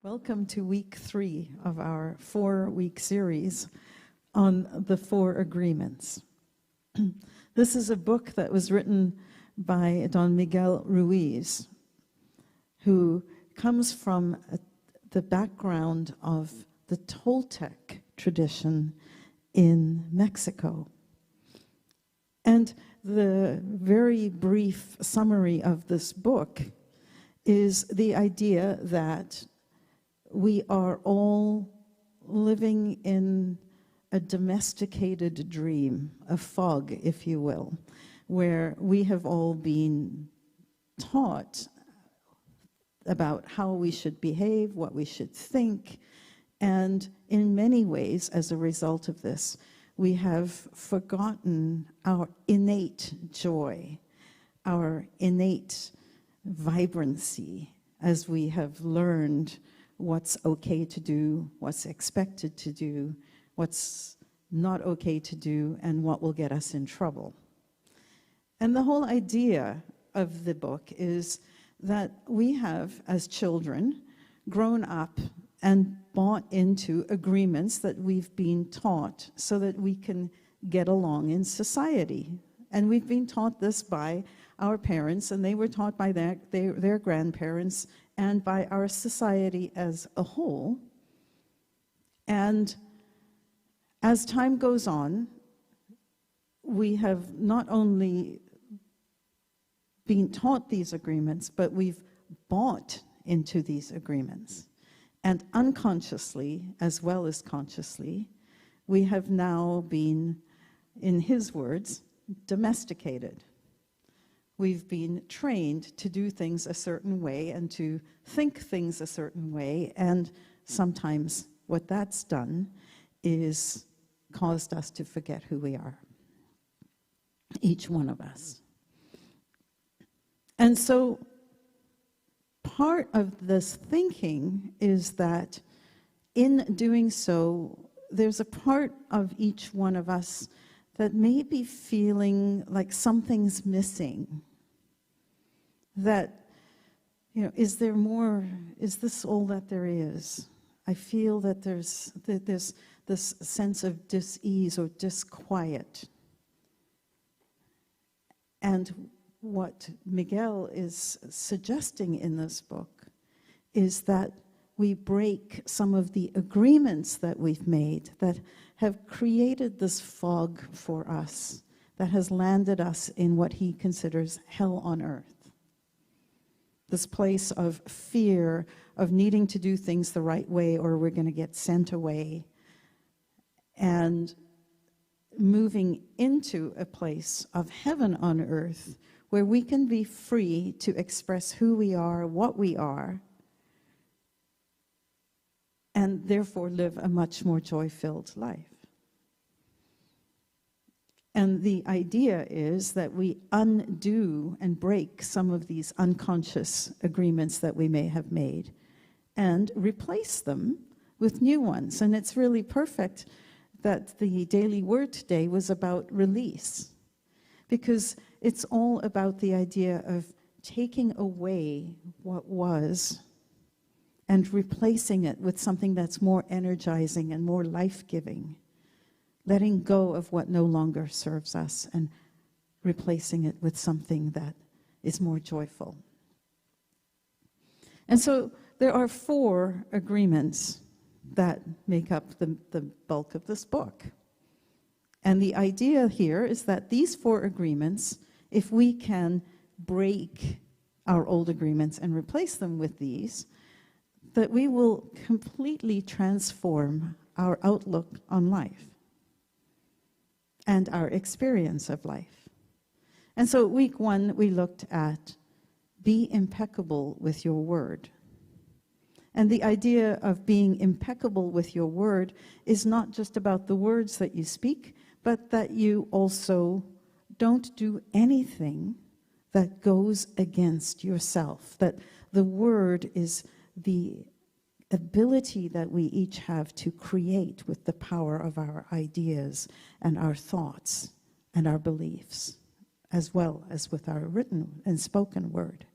Welcome to week 3 of our 4-week series on the 4 agreements. This is a book that was written by Don Miguel Ruiz, who comes from the background of the Toltec tradition in Mexico. And the very brief summary of this book is the idea that we are all living in a domesticated dream, a fog, if you will, where we have all been taught about how we should behave, what we should think, and in many ways, as a result of this, we have forgotten our innate joy, our innate vibrancy, as we have learned what's okay to do, what's expected to do, what's not okay to do, and what will get us in trouble. And the whole idea of the book is that we have, as children, grown up and bought into agreements that we've been taught so that we can get along in society. And we've been taught this by our parents, and they were taught by their grandparents, and by our society as a whole. And as time goes on, we have not only been taught these agreements, but we've bought into these agreements. And unconsciously, as well as consciously, we have now been, in his words, domesticated. We've been trained to do things a certain way and to think things a certain way, and sometimes what that's done is caused us to forget who we are, each one of us. And so part of this thinking is that in doing so, there's a part of each one of us that may be feeling like something's missing. That, is there more? Is this all that there is? I feel that there's this sense of dis-ease or disquiet. And what Miguel is suggesting in this book is that we break some of the agreements that we've made that have created this fog for us, that has landed us in what he considers hell on earth. This place of fear, of needing to do things the right way or we're going to get sent away, and moving into a place of heaven on earth where we can be free to express who we are, what we are, and therefore live a much more joy-filled life. And the idea is that we undo and break some of these unconscious agreements that we may have made and replace them with new ones. And it's really perfect that the daily word today was about release, because it's all about the idea of taking away what was and replacing it with something that's more energizing and more life-giving. Letting go of what no longer serves us and replacing it with something that is more joyful. And so there are 4 agreements that make up the bulk of this book. And the idea here is that these 4 agreements, if we can break our old agreements and replace them with these, that we will completely transform our outlook on life and our experience of life. And so week 1, we looked at be impeccable with your word. And the idea of being impeccable with your word is not just about the words that you speak, but that you also don't do anything that goes against yourself. That the word is the ability that we each have to create with the power of our ideas and our thoughts and our beliefs, as well as with our written and spoken word.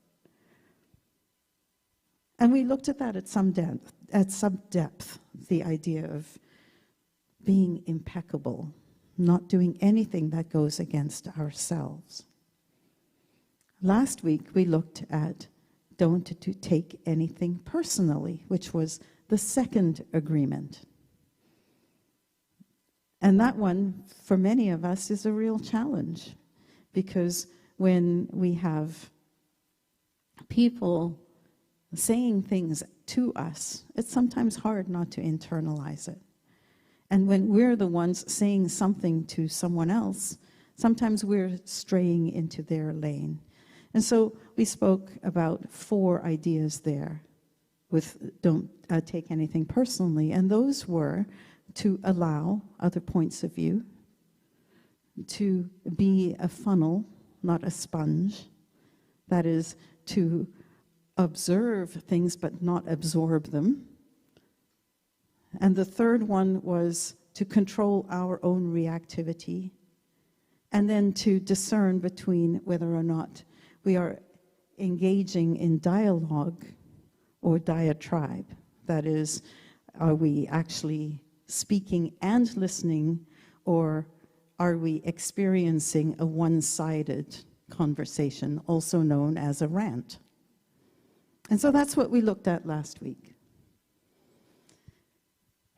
And we looked at that at some depth, the idea of being impeccable, not doing anything that goes against ourselves. Last week, we looked at don't take anything personally, which was the second agreement. And that one, for many of us, is a real challenge, because when we have people saying things to us, it's sometimes hard not to internalize it. And when we're the ones saying something to someone else, sometimes we're straying into their lane. And so we spoke about 4 ideas there with don't take anything personally. And those were to allow other points of view, to be a funnel, not a sponge. That is, to observe things but not absorb them. And the third one was to control our own reactivity, and then to discern between whether or not we are engaging in dialogue or diatribe. That is, are we actually speaking and listening, or are we experiencing a one-sided conversation, also known as a rant? And so that's what we looked at last week.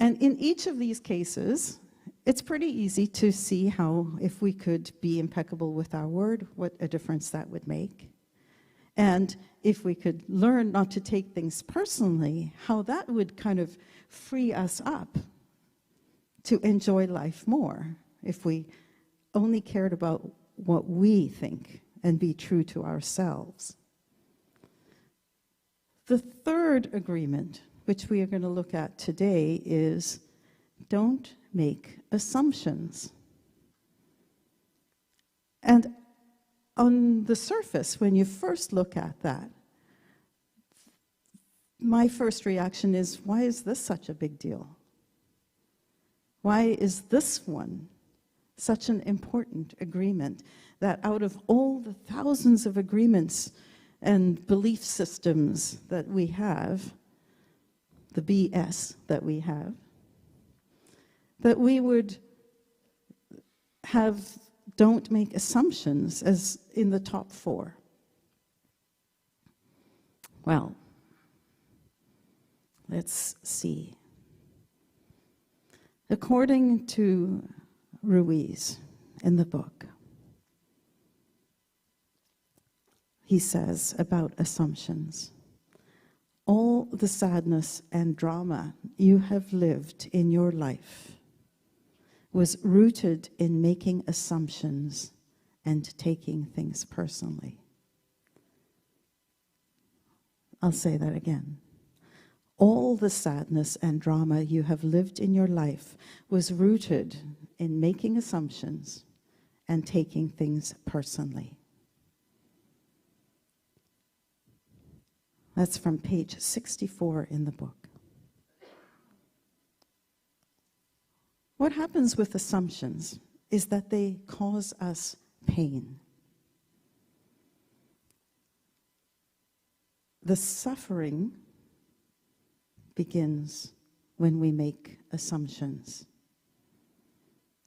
And in each of these cases, it's pretty easy to see how, if we could be impeccable with our word, what a difference that would make. And if we could learn not to take things personally, how that would kind of free us up to enjoy life more, if we only cared about what we think and be true to ourselves. The third agreement, which we are going to look at today, is don't make assumptions. And on the surface, when you first look at that, my first reaction is, why is this such a big deal? Why is this one such an important agreement, that out of all the thousands of agreements and belief systems that we have, the BS that we have, that we would have don't make assumptions as in the top 4? Well, let's see. According to Ruiz in the book, he says about assumptions, all the sadness and drama you have lived in your life was rooted in making assumptions and taking things personally. I'll say that again. All the sadness and drama you have lived in your life was rooted in making assumptions and taking things personally. That's from page 64 in the book. What happens with assumptions is that they cause us pain. The suffering begins when we make assumptions.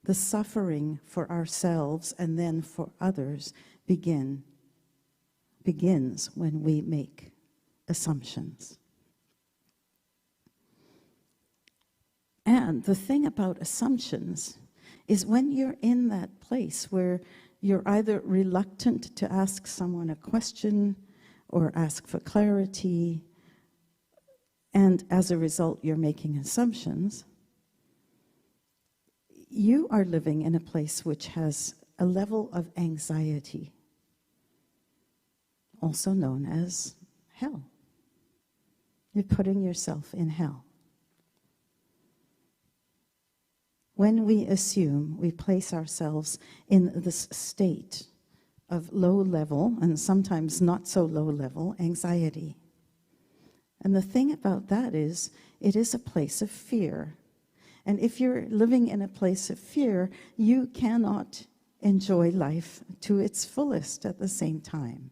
The suffering for ourselves and then for others begins when we make assumptions. And the thing about assumptions is when you're in that place where you're either reluctant to ask someone a question or ask for clarity, and as a result you're making assumptions, you are living in a place which has a level of anxiety, also known as hell. You're putting yourself in hell. When we assume, we place ourselves in this state of low level, and sometimes not so low level, anxiety. And the thing about that is, it is a place of fear. And if you're living in a place of fear, you cannot enjoy life to its fullest at the same time.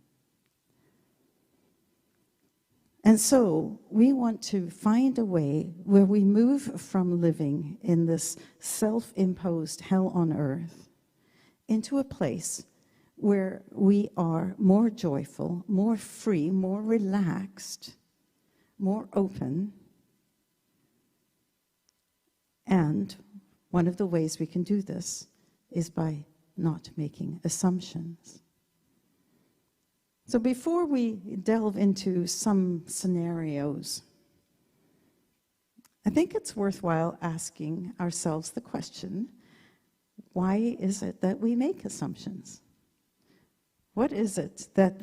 And so we want to find a way where we move from living in this self-imposed hell on earth into a place where we are more joyful, more free, more relaxed, more open. And one of the ways we can do this is by not making assumptions. So before we delve into some scenarios, I think it's worthwhile asking ourselves the question, why is it that we make assumptions? What is it that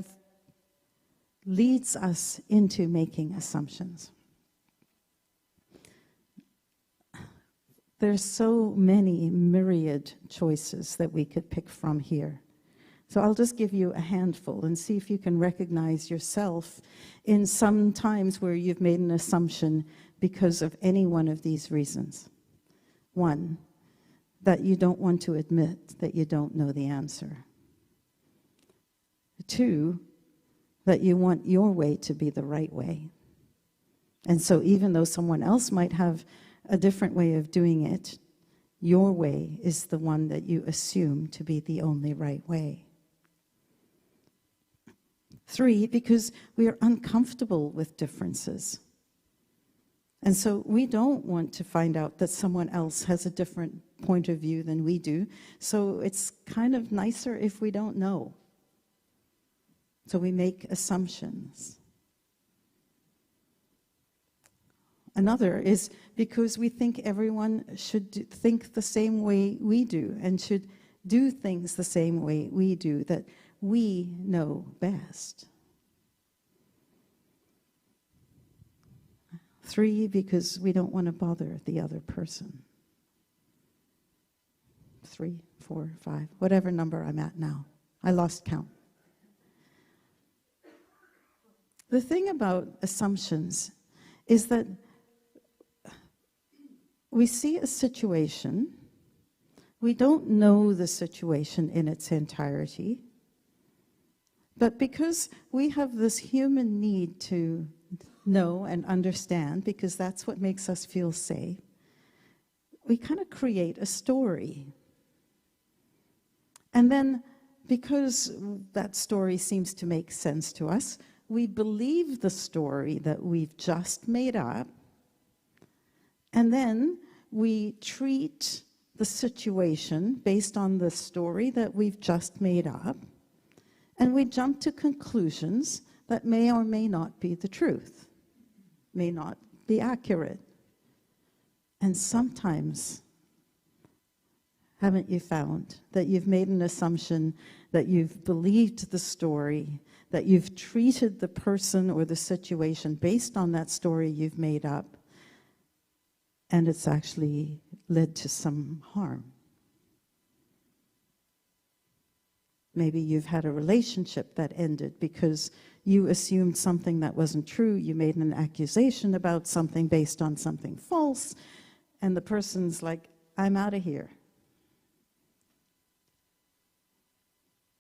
leads us into making assumptions? There's so many myriad choices that we could pick from here. So I'll just give you a handful and see if you can recognize yourself in some times where you've made an assumption because of any one of these reasons. One, that you don't want to admit that you don't know the answer. Two, that you want your way to be the right way. And so even though someone else might have a different way of doing it, your way is the one that you assume to be the only right way. Three, because we are uncomfortable with differences. And so we don't want to find out that someone else has a different point of view than we do. So it's kind of nicer if we don't know. So we make assumptions. Another is because we think everyone should think the same way we do and should do things the same way we do, that we know best. Three, because we don't want to bother the other person. 3, 4, 5, whatever number I'm at now. I lost count. The thing about assumptions is that we see a situation, we don't know the situation in its entirety, but because we have this human need to know and understand, because that's what makes us feel safe, we kind of create a story. And then, because that story seems to make sense to us, we believe the story that we've just made up, and then we treat the situation based on the story that we've just made up, and we jump to conclusions that may or may not be the truth, may not be accurate. And sometimes, haven't you found that you've made an assumption, that you've believed the story, that you've treated the person or the situation based on that story you've made up, and it's actually led to some harm? Maybe you've had a relationship that ended because you assumed something that wasn't true, you made an accusation about something based on something false, and the person's like, I'm out of here.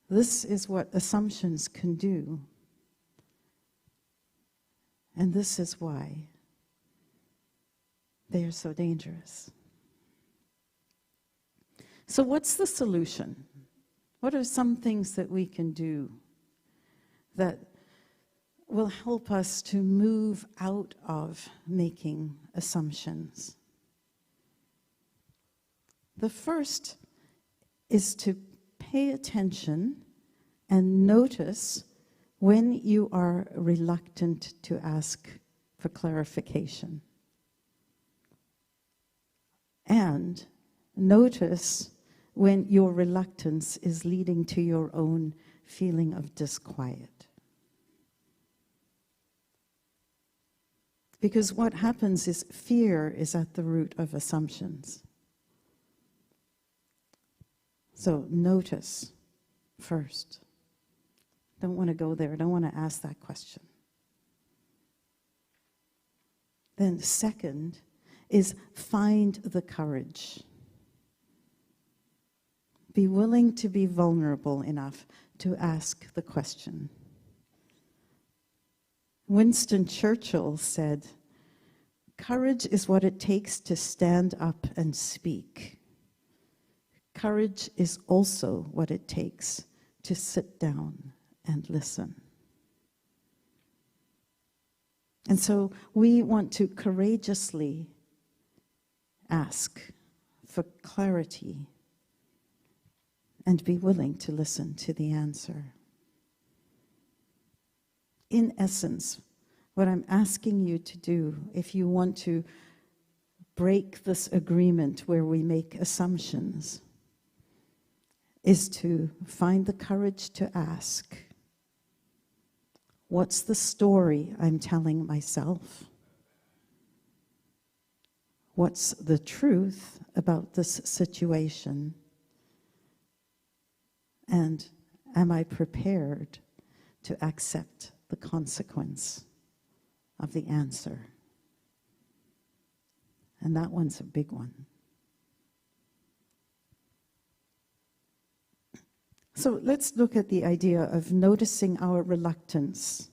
This is what assumptions can do. And this is why they are so dangerous. So what's the solution? What are some things that we can do that will help us to move out of making assumptions? The first is to pay attention and notice when you are reluctant to ask for clarification. And notice when your reluctance is leading to your own feeling of disquiet. Because what happens is fear is at the root of assumptions. So notice first. Don't want to go there. Don't want to ask that question. Then second is find the courage. Be willing to be vulnerable enough to ask the question. Winston Churchill said, "Courage is what it takes to stand up and speak. Courage is also what it takes to sit down and listen." And so we want to courageously ask for clarity and be willing to listen to the answer. In essence, what I'm asking you to do, if you want to break this agreement where we make assumptions, is to find the courage to ask, what's the story I'm telling myself? What's the truth about this situation? And am I prepared to accept the consequence of the answer? And that one's a big one. So let's look at the idea of noticing our reluctance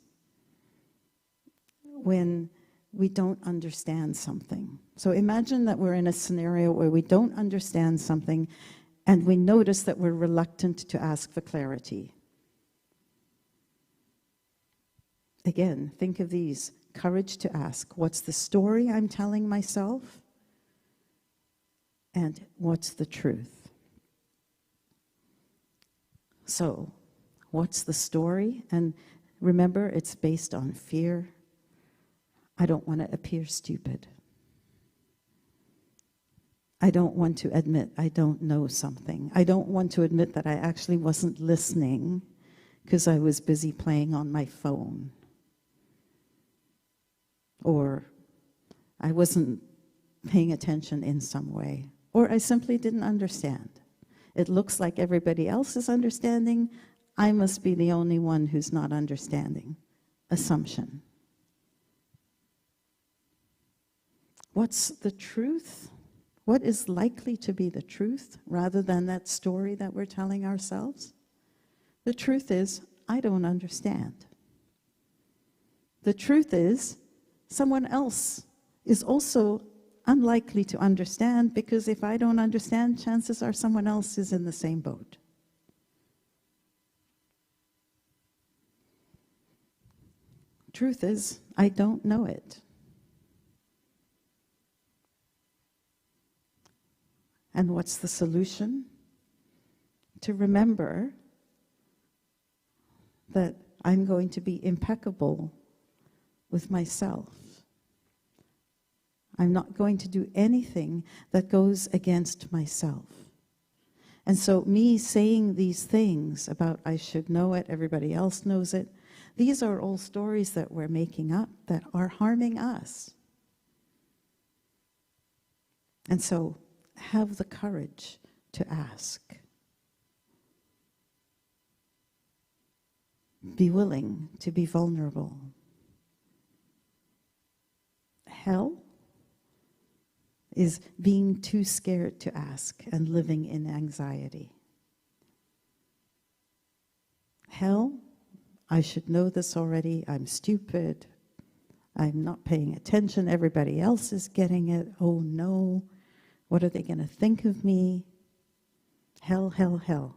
when we don't understand something. So imagine that we're in a scenario where we don't understand something and we notice that we're reluctant to ask for clarity. Again, think of these. Courage to ask, what's the story I'm telling myself? And what's the truth? So, what's the story? And remember, it's based on fear. I don't want to appear stupid. I don't want to admit I don't know something. I don't want to admit that I actually wasn't listening because I was busy playing on my phone. Or I wasn't paying attention in some way. Or I simply didn't understand. It looks like everybody else is understanding. I must be the only one who's not understanding. Assumption. What's the truth? What is likely to be the truth rather than that story that we're telling ourselves? The truth is, I don't understand. The truth is, someone else is also unlikely to understand, because if I don't understand, chances are someone else is in the same boat. Truth is, I don't know it. And what's the solution? To remember that I'm going to be impeccable with myself. I'm not going to do anything that goes against myself. And so me saying these things about I should know it, everybody else knows it, these are all stories that we're making up that are harming us. And so have the courage to ask. Be willing to be vulnerable. Hell is being too scared to ask and living in anxiety. Hell, I should know this already, I'm stupid, I'm not paying attention, everybody else is getting it, oh no, what are they going to think of me? Hell, hell, hell.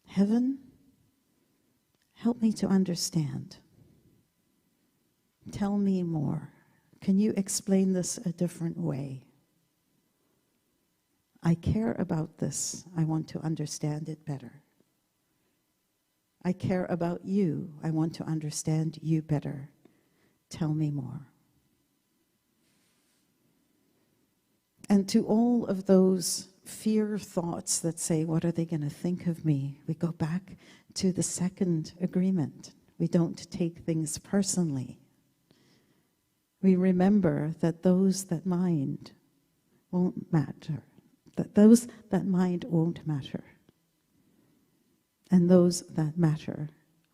Heaven, help me to understand. Tell me more. Can you explain this a different way? I care about this. I want to understand it better. I care about you. I want to understand you better. Tell me more. And to all of those fear thoughts that say, what are they going to think of me? We go back to the second agreement. We don't take things personally. We remember that those that mind won't matter. That those that mind won't matter. And those that matter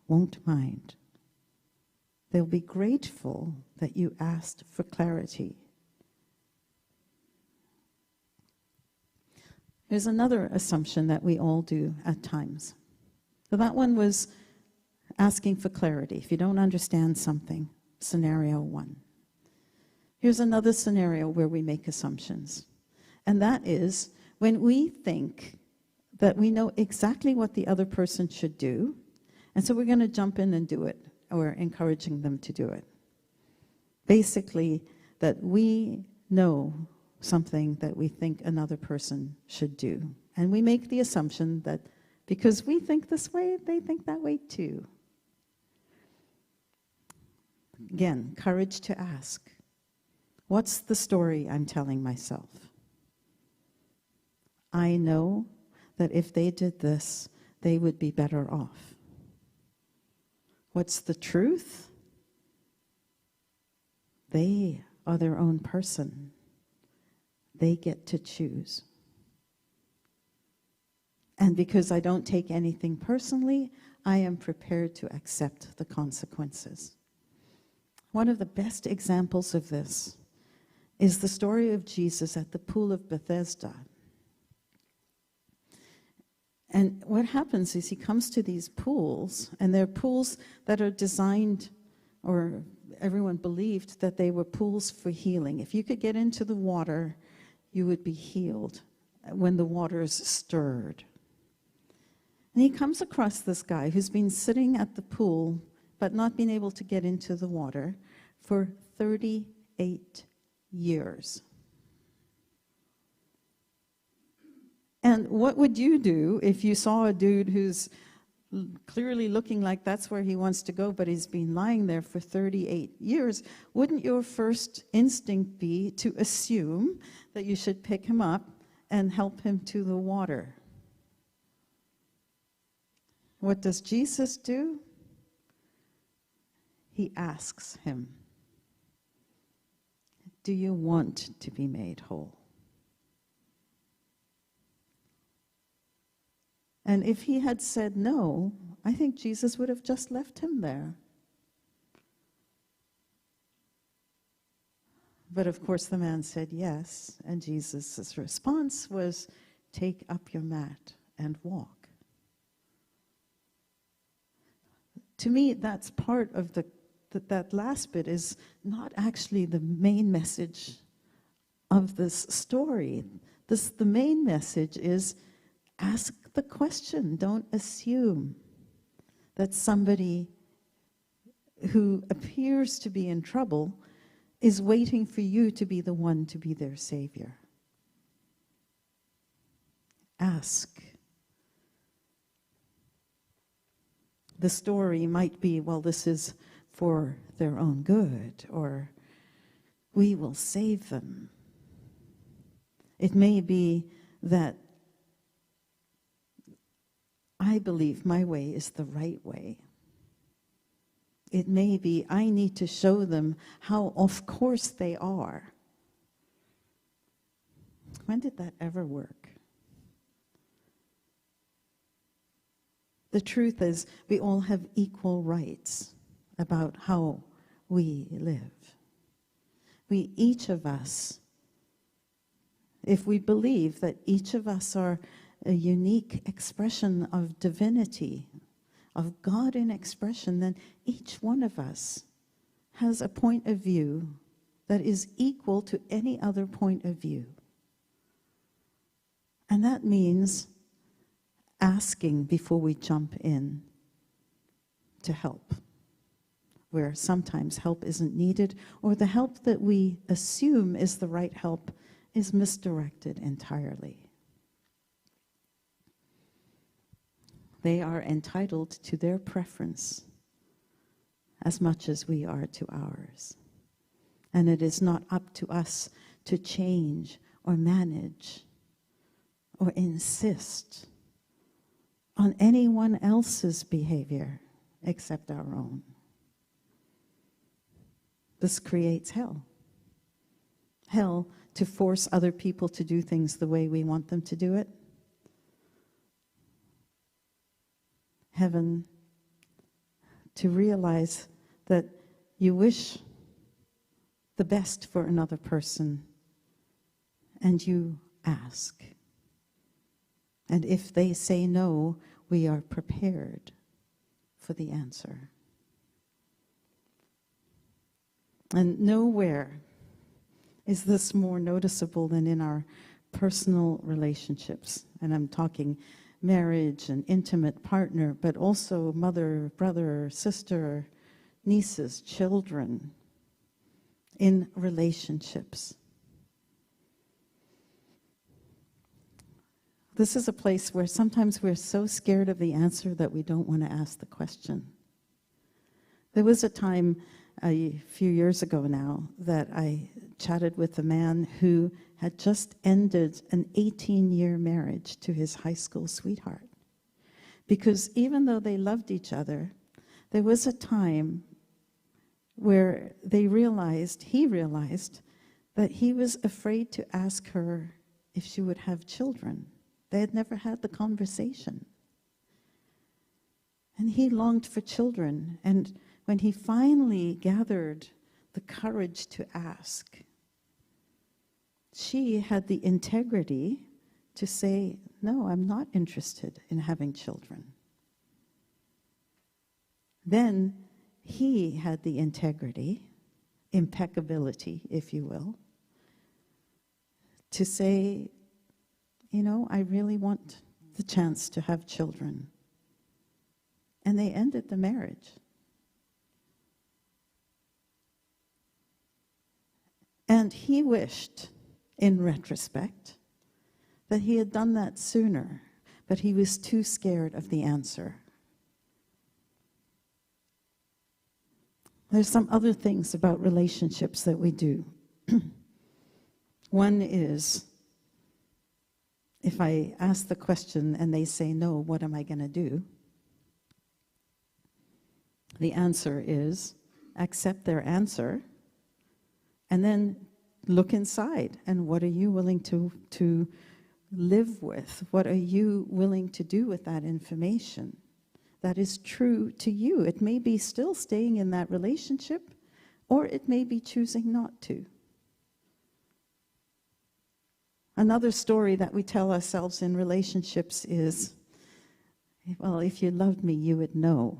won't mind. They'll be grateful that you asked for clarity. There's another assumption that we all do at times. So that one was asking for clarity. If you don't understand something, scenario 1. Here's another scenario where we make assumptions. And that is when we think that we know exactly what the other person should do, and so we're going to jump in and do it, or encouraging them to do it. Basically, that we know something that we think another person should do. And we make the assumption that because we think this way, they think that way too. Again, courage to ask. What's the story I'm telling myself? I know that if they did this, they would be better off. What's the truth? They are their own person. They get to choose. And because I don't take anything personally, I am prepared to accept the consequences. One of the best examples of this is the story of Jesus at the pool of Bethesda. And what happens is he comes to these pools, and they're pools that are designed, or everyone believed that they were pools for healing. If you could get into the water, you would be healed when the waters stirred. And he comes across this guy who's been sitting at the pool but not been able to get into the water for 38 years. And what would you do if you saw a dude who's clearly looking like that's where he wants to go, but he's been lying there for 38 years? Wouldn't your first instinct be to assume that you should pick him up and help him to the water? What does Jesus do? He asks him, do you want to be made whole? And if he had said no, I think Jesus would have just left him there. But of course the man said yes, and Jesus' response was, take up your mat and walk. To me, that's part of that last bit is not actually the main message of this story. The main message is ask the question. Don't assume that somebody who appears to be in trouble is waiting for you to be the one to be their savior. Ask. The story might be, well, this is for their own good, or we will save them. It may be that I believe my way is the right way. It may be I need to show them how off course they are. When did that ever work? The truth is, we all have equal rights about how we live. We, each of us, if we believe that each of us are a unique expression of divinity, of God in expression, then each one of us has a point of view that is equal to any other point of view. And that means asking before we jump in to help, where sometimes help isn't needed, or the help that we assume is the right help is misdirected entirely. They are entitled to their preference as much as we are to ours. And it is not up to us to change or manage or insist on anyone else's behavior except our own. This creates hell. Hell to force other people to do things the way we want them to do it. Heaven to realize that you wish the best for another person and you ask. And if they say no, we are prepared for for the answer. And nowhere is this more noticeable than in our personal relationships. And I'm talking marriage and intimate partner, but also mother, brother, sister, nieces, children, in relationships. This is a place where sometimes we're so scared of the answer that we don't want to ask the question. There was a time a few years ago now that I chatted with a man who had just ended an 18-year marriage to his high school sweetheart. Because even though they loved each other, there was a time where he realized that he was afraid to ask her if she would have children. They had never had the conversation. And he longed for children. And when he finally gathered the courage to ask, she had the integrity to say, no, I'm not interested in having children. Then he had the integrity, impeccability, if you will, to say, I really want the chance to have children. And they ended the marriage. And he wished, in retrospect, that he had done that sooner, but he was too scared of the answer. There's some other things about relationships that we do. One is, if I ask the question and they say no, what am I going to do? The answer is accept their answer and then look inside. And what are you willing to live with? What are you willing to do with that information that is true to you? It may be still staying in that relationship, or it may be choosing not to. Another story that we tell ourselves in relationships is, well, if you loved me, you would know.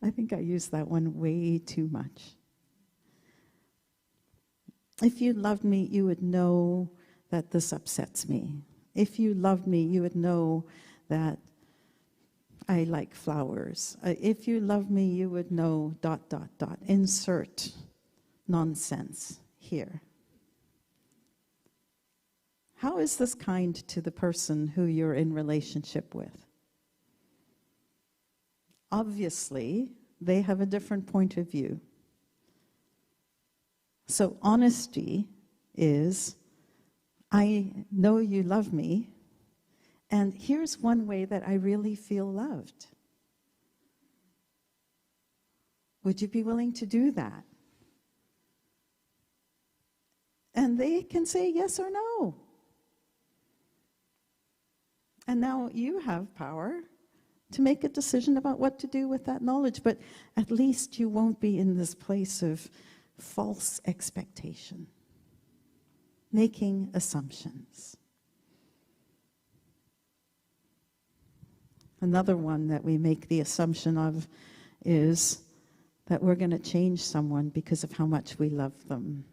I think I use that one way too much. If you loved me, you would know that this upsets me. If you loved me, you would know that I like flowers. If you loved me, you would know ... Insert nonsense here. How is this kind to the person who you're in relationship with? Obviously, they have a different point of view. So honesty is, I know you love me, and here's one way that I really feel loved. Would you be willing to do that? And they can say yes or no. And now you have power to make a decision about what to do with that knowledge, but at least you won't be in this place of false expectation, making assumptions. Another one that we make the assumption of is that we're going to change someone because of how much we love them.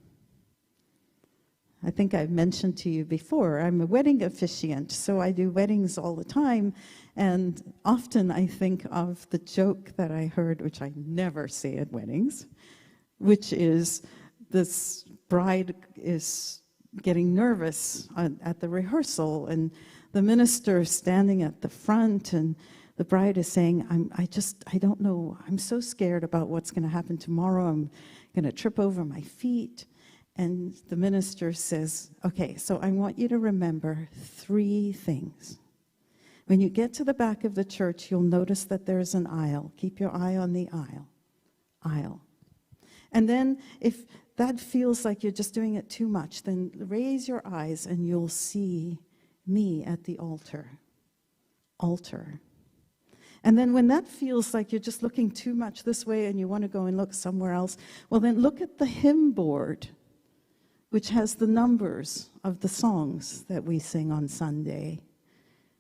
I think I've mentioned to you before, I'm a wedding officiant, so I do weddings all the time, and often I think of the joke that I heard, which I never say at weddings, which is this bride is getting nervous at the rehearsal, and the minister is standing at the front, and the bride is saying, I don't know, I'm so scared about what's going to happen tomorrow, I'm going to trip over my feet. And the minister says, okay, so I want you to remember 3 things. When you get to the back of the church, you'll notice that there's an aisle. Keep your eye on the aisle. And then if that feels like you're just doing it too much, then raise your eyes and you'll see me at the altar. And then when that feels like you're just looking too much this way and you want to go and look somewhere else, well then look at the hymn board, which has the numbers of the songs that we sing on Sunday.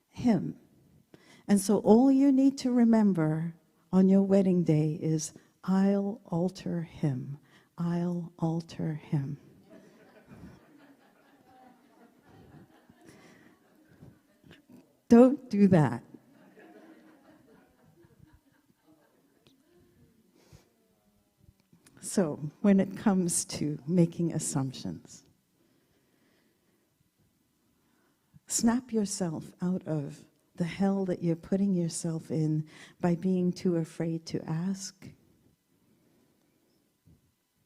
Hymn. And so all you need to remember on your wedding day is, I'll alter him. I'll alter him. Don't do that. So, when it comes to making assumptions, snap yourself out of the hell that you're putting yourself in by being too afraid to ask,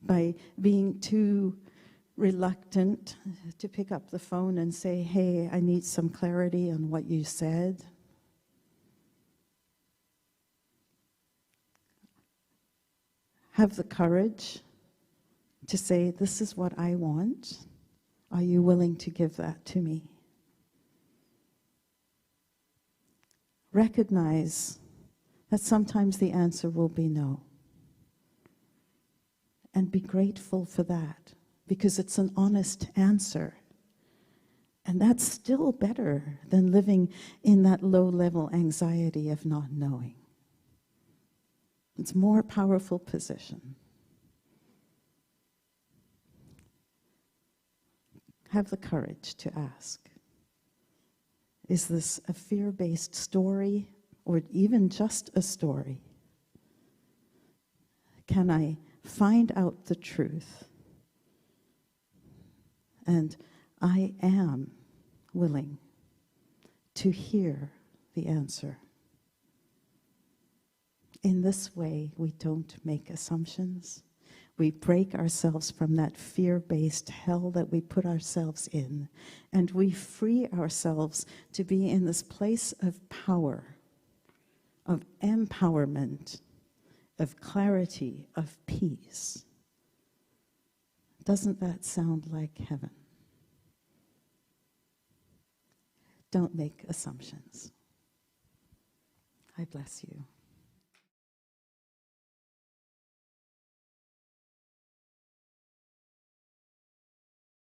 by being too reluctant to pick up the phone and say, hey, I need some clarity on what you said. Have the courage to say, this is what I want. Are you willing to give that to me? Recognize that sometimes the answer will be no. And be grateful for that, because it's an honest answer. And that's still better than living in that low-level anxiety of not knowing. It's a more powerful position. Have the courage to ask. Is this a fear-based story, or even just a story? Can I find out the truth? And I am willing to hear the answer. In this way, we don't make assumptions. We break ourselves from that fear-based hell that we put ourselves in, and we free ourselves to be in this place of power, of empowerment, of clarity, of peace. Doesn't that sound like heaven? Don't make assumptions. I bless you.